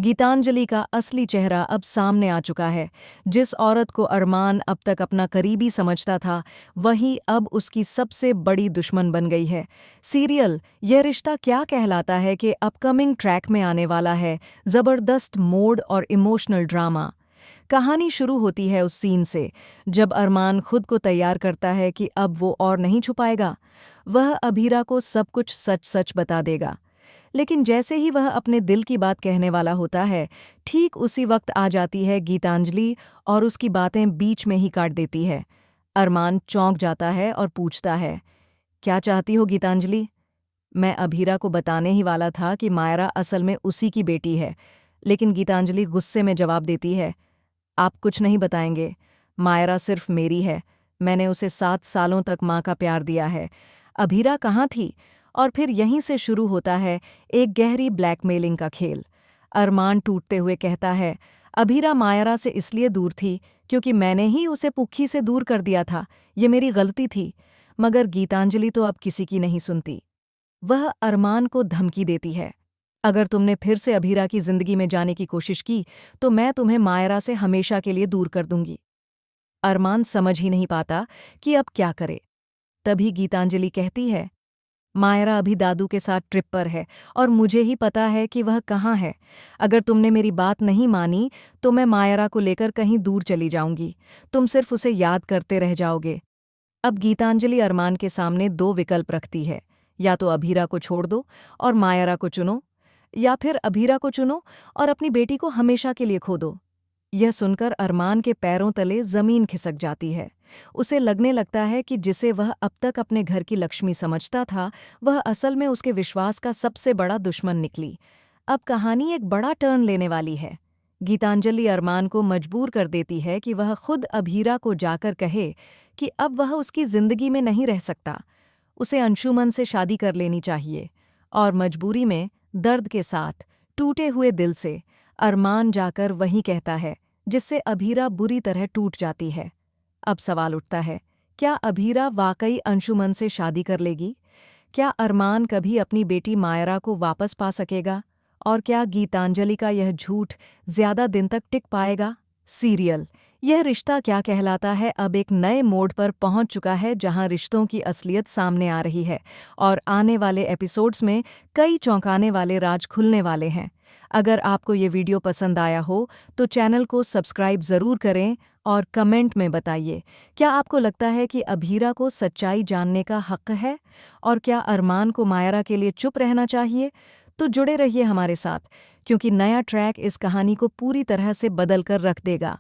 गीतांजलि का असली चेहरा अब सामने आ चुका है। जिस औरत को अरमान अब तक अपना करीबी समझता था, वही अब उसकी सबसे बड़ी दुश्मन बन गई है। सीरियल यह रिश्ता क्या कहलाता है कि अपकमिंग ट्रैक में आने वाला है जबरदस्त मोड और इमोशनल ड्रामा। कहानी शुरू होती है उस सीन से जब अरमान खुद को तैयार करता है कि अब वो और नहीं छुपाएगा। वह अभीरा को सब कुछ सच सच बता देगा। लेकिन जैसे ही वह अपने दिल की बात कहने वाला होता है, ठीक उसी वक्त आ जाती है गीतांजलि और उसकी बातें बीच में ही काट देती है। अरमान चौंक जाता है और पूछता है, क्या चाहती हो गीतांजलि? मैं अभीरा को बताने ही वाला था कि मायरा असल में उसी की बेटी है, लेकिन गीतांजलि गुस्से में जवाब देती है, आप कुछ नहीं बताएंगे। मायरा सिर्फ मेरी है। मैंने उसे 7 सालों तक माँ का प्यार दिया है। अभीरा कहाँ थी? और फिर यहीं से शुरू होता है एक गहरी ब्लैकमेलिंग का खेल। अरमान टूटते हुए कहता है, अभीरा मायरा से इसलिए दूर थी क्योंकि मैंने ही उसे पुक्खी से दूर कर दिया था। ये मेरी गलती थी। मगर गीतांजलि तो अब किसी की नहीं सुनती। वह अरमान को धमकी देती है, अगर तुमने फिर से अभीरा की जिंदगी में जाने की कोशिश की तो मैं तुम्हें मायरा से हमेशा के लिए दूर कर दूंगी। अरमान समझ ही नहीं पाता कि अब क्या करे। तभी गीतांजलि कहती है, मायरा अभी दादू के साथ ट्रिप पर है और मुझे ही पता है कि वह कहाँ है। अगर तुमने मेरी बात नहीं मानी तो मैं मायरा को लेकर कहीं दूर चली जाऊंगी। तुम सिर्फ उसे याद करते रह जाओगे। अब गीतांजलि अरमान के सामने दो विकल्प रखती है, या तो अभीरा को छोड़ दो और मायरा को चुनो, या फिर अभीरा को चुनो और अपनी बेटी को हमेशा के लिए खो दो। यह सुनकर अरमान के पैरों तले जमीन खिसक जाती है। उसे लगने लगता है कि जिसे वह अब तक अपने घर की लक्ष्मी समझता था, वह असल में उसके विश्वास का सबसे बड़ा दुश्मन निकली। अब कहानी एक बड़ा टर्न लेने वाली है। गीतांजलि अरमान को मजबूर कर देती है कि वह खुद अभीरा को जाकर कहे कि अब वह उसकी जिंदगी में नहीं रह सकता। उसे अंशुमन से शादी कर लेनी चाहिए। और मजबूरी में, दर्द के साथ, टूटे हुए दिल से अरमान जाकर वही कहता है जिससे अभीरा बुरी तरह टूट जाती है। अब सवाल उठता है, क्या अभीरा वाकई अंशुमन से शादी कर लेगी? क्या अरमान कभी अपनी बेटी मायरा को वापस पा सकेगा? और क्या गीतांजलि का यह झूठ ज्यादा दिन तक टिक पाएगा? सीरियल यह रिश्ता क्या कहलाता है अब एक नए मोड़ पर पहुंच चुका है, जहां रिश्तों की असलियत सामने आ रही है और आने वाले एपिसोड्स में कई चौंकाने वाले राज खुलने वाले हैं। अगर आपको ये वीडियो पसंद आया हो तो चैनल को सब्सक्राइब ज़रूर करें और कमेंट में बताइए, क्या आपको लगता है कि अभीरा को सच्चाई जानने का हक है? और क्या अरमान को मायरा के लिए चुप रहना चाहिए? तो जुड़े रहिए हमारे साथ, क्योंकि नया ट्रैक इस कहानी को पूरी तरह से बदल कर रख देगा।